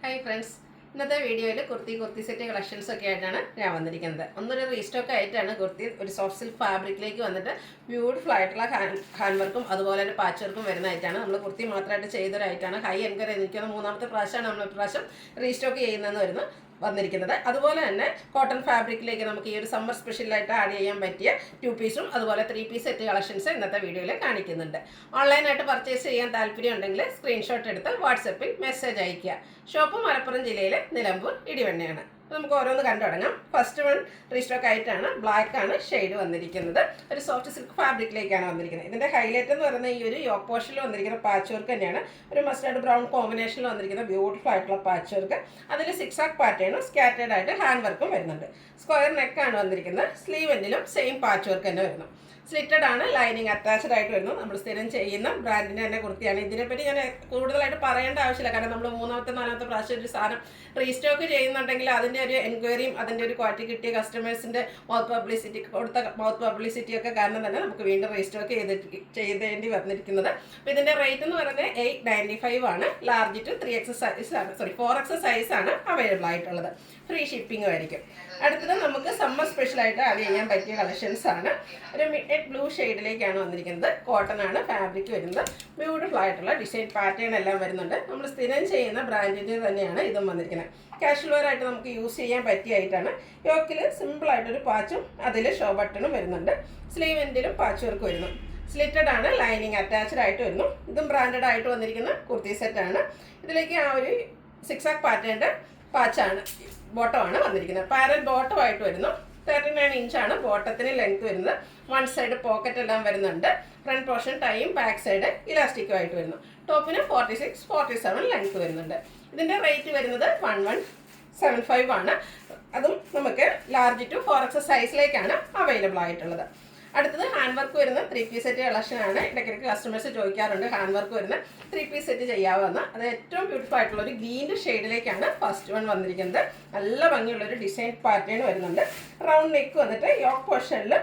Hi friends, ഇന്നത്തെ വീഡിയോയിൽ kurti set collections ഒക്കെ ആയിട്ടാണ് ഞാൻ വന്നിരിക്കുന്നത്. ഒന്നൊരു റീസ്റ്റോക്ക് ആയിട്ടാണ് കുർത്തി ഒരു സോഫ്റ്റ് സിൽക്ക് ഫാബ്രിക്കിലേക്ക് വന്നിട്ട് ബ്യൂട്ടിഫുൾ ആയിട്ടുള്ള ഹാൻഡ് വർക്കും അതുപോലെ തന്നെ പാച്ച് വർക്കും വരുന്നതായിട്ടാണ്. നമ്മൾ കുർത്തി മാത്രമായിട്ട് ചെയ്തൊരായിട്ടാണ്. ഹൈ എൻക്വയറി നിൽക്കുന്ന മൂന്നാമത്തെ പ്രാവശ്യമാണ് നമ്മൾ ഇപ്രാവശ്യം റീസ്റ്റോക്ക് ചെയ്യുന്നതെന്ന് വന്നിരിക്കുന്നത്. അതുപോലെ തന്നെ കോട്ടൺ ഫാബ്രിക്കിലേക്ക് നമുക്ക് ഈ ഒരു സമ്മർ സ്പെഷ്യലായിട്ട് ആഡ് ചെയ്യാൻ പറ്റിയ 2 പീസും അതുപോലെ 3 പീസ് സെറ്റ് കളക്ഷൻസ് ഇന്നത്തെ വീഡിയോയിൽ കാണിക്കുന്നുണ്ട്. ഓൺലൈനായിട്ട് പർച്ചേസ് ചെയ്യാൻ താല്പര്യം ഉണ്ടെങ്കിൽ സ്ക്രീൻഷോട്ട് എടുത്ത് വാട്സപ്പിൽ മെസ്സേജ് അയയ്ക്കുക. ഷോപ്പ് മലപ്പുറം ജില്ലയിലെ നിലമ്പൂർ ഇടിവണ്ണയാണ്. നമുക്ക് ഓരോന്ന് കണ്ടു തുടങ്ങാം. ഫസ്റ്റ് വൺ റീസ്റ്റോക്ക് ആയിട്ടാണ്. ബ്ലാക്ക് ആണ് ഷെയ്ഡ് വന്നിരിക്കുന്നത്. ഒരു സോഫ്റ്റ് സിൽക്ക് ഫാബ്രിക്കിലേക്കാണ് വന്നിരിക്കുന്നത്. ഇതിൻ്റെ ഹൈലൈറ്റ് എന്ന് പറയുന്നത് ഈ ഒരു യോക്ക് പോർഷനിൽ വന്നിരിക്കുന്ന പാച്ച് വർക്ക് തന്നെയാണ്. ഒരു മസ്റ്റാർഡ് ബ്രൗൺ കോമ്പിനേഷനിൽ വന്നിരിക്കുന്ന ബ്യൂട്ടിഫുൾ ആയിട്ടുള്ള പാച്ച് വർക്ക്. അതിൽ 6 ആക്ക് പാറ്റേണും സ്കാറ്റേഡ് ആയിട്ട് ഹാൻഡ് വർക്കും വരുന്നുണ്ട്. സ്ക്വയർ നെക്കാണ് വന്നിരിക്കുന്നത്. സ്ലീവ് എൻഡിലും സെയിം പാച്ച് വർക്ക് തന്നെ വരുന്നു. സ്ലിറ്റഡ് ആണ്, ലൈനിങ് അറ്റാച്ച്ഡ് ആയിട്ട് വരുന്നു. നമ്മൾ സ്ഥിരം ചെയ്യുന്ന ബ്രാൻഡിൻ്റെ തന്നെ കുർത്തിയാണ്. ഇതിനെപ്പറ്റി ഞാൻ കൂടുതലായിട്ട് പറയേണ്ട ആവശ്യമില്ല. കാരണം നമ്മൾ 3ാമത്തെ 4ാമത്തെ പ്രാവശ്യം ഒരു സാധനം റീസ്റ്റോക്ക് ചെയ്യുന്നുണ്ടെങ്കിൽ അതിൻ്റെ ഒരു എൻക്വയറിയും അതിൻ്റെ ഒരു ക്വാളിറ്റി കിട്ടിയ കസ്റ്റമേഴ്സിൻ്റെ മൗത്ത് പബ്ലിസിറ്റിയൊക്കെ കാരണം തന്നെ നമുക്ക് വീണ്ടും റീസ്റ്റോക്ക് ചെയ്തേണ്ടി വന്നിരിക്കുന്നത്. അപ്പോൾ ഇതിൻ്റെ റേറ്റ് എന്ന് പറയുന്നത് 895 ആണ്. ലാർജ് ടു 3X സൈസാണ്, 4X സൈസാണ് അവൈലബിൾ ആയിട്ടുള്ളത്. ഫ്രീ ഷിപ്പിംഗും ആയിരിക്കും. അടുത്തത് നമുക്ക് സമ്മർ സ്പെഷ്യലായിട്ട് ആഡ് ചെയ്യാൻ പറ്റിയ കളക്ഷൻസ് ആണ്. ഒരു മിഡ് ബ്ലൂ ഷെയ്ഡിലേക്കാണ് വന്നിരിക്കുന്നത്. കോട്ടൺ ആണ് ഫാബ്രിക് വരുന്നത്. ബ്യൂട്ടിഫുൾ ആയിട്ടുള്ള ഡിസൈൻ പാറ്റേൺ എല്ലാം വരുന്നുണ്ട്. നമ്മൾ സ്ഥിരം ചെയ്യുന്ന ബ്രാൻഡിൻ്റെ തന്നെയാണ് ഇതും വന്നിരിക്കുന്നത്. കാഷ്വൽ വെയർ ആയിട്ട് നമുക്ക് യൂസ് ചെയ്യാൻ പറ്റിയായിട്ടാണ്. യോക്കിൽ സിമ്പിളായിട്ടൊരു പാച്ചും അതിൽ ഷോ ബട്ടണും വരുന്നുണ്ട്. സ്ലീവ് എൻഡിലും പാച്ച് വർക്ക് വരുന്നു. സ്ലിറ്റഡ് ആണ്, ലൈനിങ് അറ്റാച്ച്ഡ് ആയിട്ട് വരുന്നു. ഇതും ബ്രാൻഡഡ് ആയിട്ട് വന്നിരിക്കുന്ന കുർത്തി സെറ്റാണ്. ഇതിലേക്ക് ആ ഒരു 6 ആക്ക് പാറ്റേണിൻ്റെ പാച്ചാണ് ബോട്ടമാണ് വന്നിരിക്കുന്നത്. പാരൽ ബോട്ടം ആയിട്ട് വരുന്നു. 39 ഇഞ്ചാണ് ബോട്ടത്തിന് ലെങ്ത് വരുന്നത്. വൺ സൈഡ് പോക്കറ്റ് എല്ലാം വരുന്നുണ്ട്. ഫ്രണ്ട് പോർഷൻ ടൈയും ബാക്ക് സൈഡ് ഇലാസ്റ്റിക്കും ആയിട്ട് വരുന്നു. ടോപ്പിന് 46, 47 ലെങ്ത് വരുന്നുണ്ട്. ഇതിൻ്റെ റേറ്റ് വരുന്നത് 1175 ആണ്. അതും നമുക്ക് ലാർജ് ടു 4X സൈസിലേക്കാണ് അവൈലബിൾ ആയിട്ടുള്ളത്. അടുത്തത് ഹാൻഡ് വർക്ക് വരുന്ന 3 പീസ് സെറ്റ് കളക്ഷനാണ്. ഇടയ്ക്കിടയ്ക്ക് കസ്റ്റമേഴ്സ് ചോദിക്കാറുണ്ട് ഹാൻഡ് വർക്ക് വരുന്ന 3 പീസ് സെറ്റ് ചെയ്യാവുന്ന. അത് ഏറ്റവും ബ്യൂട്ടിഫുൾ ആയിട്ടുള്ള ഒരു ഗ്രീൻ ഷെയ്ഡിലേക്കാണ് ഫസ്റ്റ് വൺ വന്നിരിക്കുന്നത്. നല്ല ഭംഗിയുള്ളൊരു ഡിസൈൻ പാറ്റേൺ വരുന്നുണ്ട്. റൗണ്ട് നെക്ക് വന്നിട്ട് യോക്ക് പോർഷനിൽ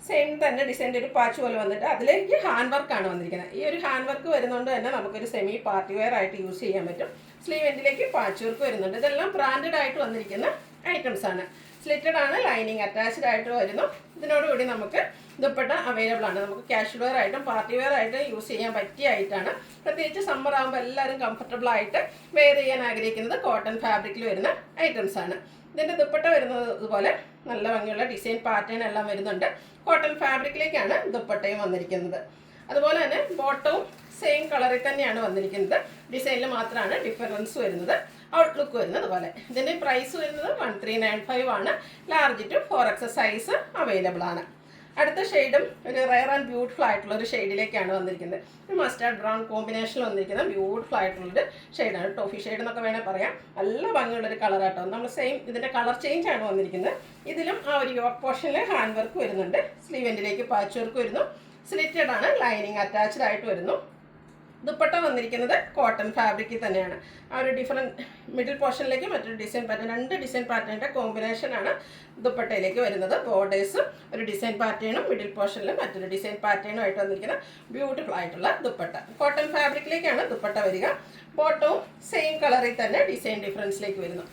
സെയിം തന്നെ ഡിസൈൻ്റെ ഒരു പാച്ച് പോലെ വന്നിട്ട് അതിലേക്ക് ഹാൻഡ് വർക്കാണ് വന്നിരിക്കുന്നത്. ഈ ഒരു ഹാൻഡ് വർക്ക് വരുന്നതുകൊണ്ട് തന്നെ നമുക്കൊരു സെമി പാർട്ടി വെയർ ആയിട്ട് യൂസ് ചെയ്യാൻ പറ്റും. സ്ലീവ് എൻഡിലേക്ക് പാച്ച് വർക്ക് വരുന്നുണ്ട്. ഇതെല്ലാം ബ്രാൻഡഡ് ആയിട്ട് വന്നിരിക്കുന്ന ഐറ്റംസ് ആണ്. സ്ലിറ്റഡ് ആണ്, ലൈനിങ് അറ്റാച്ച്ഡ് ആയിട്ട് വരുന്നു. ഇതിനോടുകൂടി നമുക്ക് ദുപ്പട്ട അവൈലബിൾ ആണ്. നമുക്ക് കാഷ്വൽ വെയർ ആയിട്ടും പാർട്ടി വെയർ ആയിട്ട് യൂസ് ചെയ്യാൻ പറ്റിയ ആയിട്ടാണ്. പ്രത്യേകിച്ച് സമ്മർ ആകുമ്പോൾ എല്ലാവരും കംഫർട്ടബിൾ ആയിട്ട് വെയർ ചെയ്യാൻ ആഗ്രഹിക്കുന്നത് കോട്ടൺ ഫാബ്രിക്കിൽ വരുന്ന ഐറ്റംസ് ആണ്. ഇതിൻ്റെ ദുപ്പട്ട വരുന്നത് ഇതുപോലെ നല്ല ഭംഗിയുള്ള ഡിസൈൻ പാറ്റേൺ എല്ലാം വരുന്നുണ്ട്. കോട്ടൺ ഫാബ്രിക്കിലേക്കാണ് ദുപ്പട്ടയും വന്നിരിക്കുന്നത്. അതുപോലെ തന്നെ ബോട്ടവും സെയിം കളറിൽ തന്നെയാണ് വന്നിരിക്കുന്നത്. ഡിസൈനിൽ മാത്രമാണ് ഡിഫറൻസ് വരുന്നത്. ഔട്ട്ലുക്ക് വരുന്നത് അതുപോലെ. ഇതിൻ്റെ പ്രൈസ് വരുന്നത് 1395 ആണ്. Large to 4X size available ആണ്. അടുത്ത ഷെയ്ഡും ഒരു റെയർ ആൻഡ് ബ്യൂട്ടിഫുൾ ആയിട്ടുള്ള ഒരു ഷെയ്ഡിലേക്കാണ് വന്നിരിക്കുന്നത്. ഒരു മസ്റ്റാർഡ് ബ്രൗൺ കോമ്പിനേഷനിൽ വന്നിരിക്കുന്ന ബ്യൂട്ടിഫുൾ ആയിട്ടുള്ളൊരു ഷെയ്ഡാണ്. ടോഫി ഷെയ്ഡ് എന്നൊക്കെ വേണമെങ്കിൽ പറയാം. നല്ല ഭംഗിയുള്ളൊരു കളറാട്ടോ. നമ്മൾ സെയിം ഇതിൻ്റെ കളർ ചേഞ്ച് ആണ് വന്നിരിക്കുന്നത്. ഇതിലും ആ ഒരു യോക്ക് പോർഷനിൽ ഹാൻഡ് വർക്ക് വരുന്നുണ്ട്. സ്ലീവ് എൻഡിലേക്ക് പാച്ച് വർക്ക് വരുന്നു. സ്ലിറ്റഡ് ആണ്, ലൈനിങ് അറ്റാച്ച്ഡ് ആയിട്ട് വരുന്നു. ദുപ്പട്ട വന്നിരിക്കുന്നത് കോട്ടൺ ഫാബ്രിക്കിൽ തന്നെയാണ്. ആ ഒരു ഡിഫറെൻറ്റ് മിഡിൽ പോർഷനിലേക്ക് മറ്റൊരു ഡിസൈൻ പാറ്റേൺ, 2 ഡിസൈൻ പാറ്റേണിൻ്റെ കോമ്പിനേഷനാണ് ദുപ്പട്ടയിലേക്ക് വരുന്നത്. ബോർഡേഴ്സ് ഒരു ഡിസൈൻ പാറ്റേണും മിഡിൽ പോർഷനിൽ മറ്റൊരു ഡിസൈൻ പാറ്റേണും ആയിട്ട് വന്നിരിക്കുന്ന ബ്യൂട്ടിഫുൾ ആയിട്ടുള്ള ദുപ്പട്ട. കോട്ടൺ ഫാബ്രിക്കിലേക്കാണ് ദുപ്പട്ട വരിക. ബോട്ടവും സെയിം കളറിൽ തന്നെ ഡിസൈൻ ഡിഫറൻസിലേക്ക് വരുന്നു.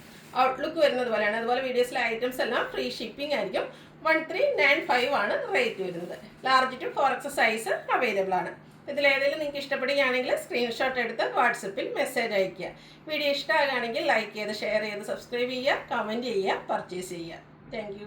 ഔട്ട്ലുക്ക് വരുന്നത് പോലെയാണ്. അതുപോലെ വീഡിയോസിലെ ഐറ്റംസ് എല്ലാം ഫ്രീ ഷിപ്പിംഗ് ആയിരിക്കും. 1395 ആണ് റേറ്റ് വരുന്നത്. Large to 4X size available ആണ്. ഇതിലേതെങ്കിലും നിങ്ങൾക്ക് ഇഷ്ടപ്പെടുകയാണെങ്കിൽ സ്ക്രീൻഷോട്ട് എടുത്ത് വാട്സപ്പിൽ മെസ്സേജ് അയയ്ക്കുക. വീഡിയോ ഇഷ്ടമാകുകയാണെങ്കിൽ ലൈക്ക് ചെയ്ത് ഷെയർ ചെയ്ത് സബ്സ്ക്രൈബ് ചെയ്യുക, കമൻറ്റ് ചെയ്യുക, പർച്ചേസ് ചെയ്യുക. താങ്ക്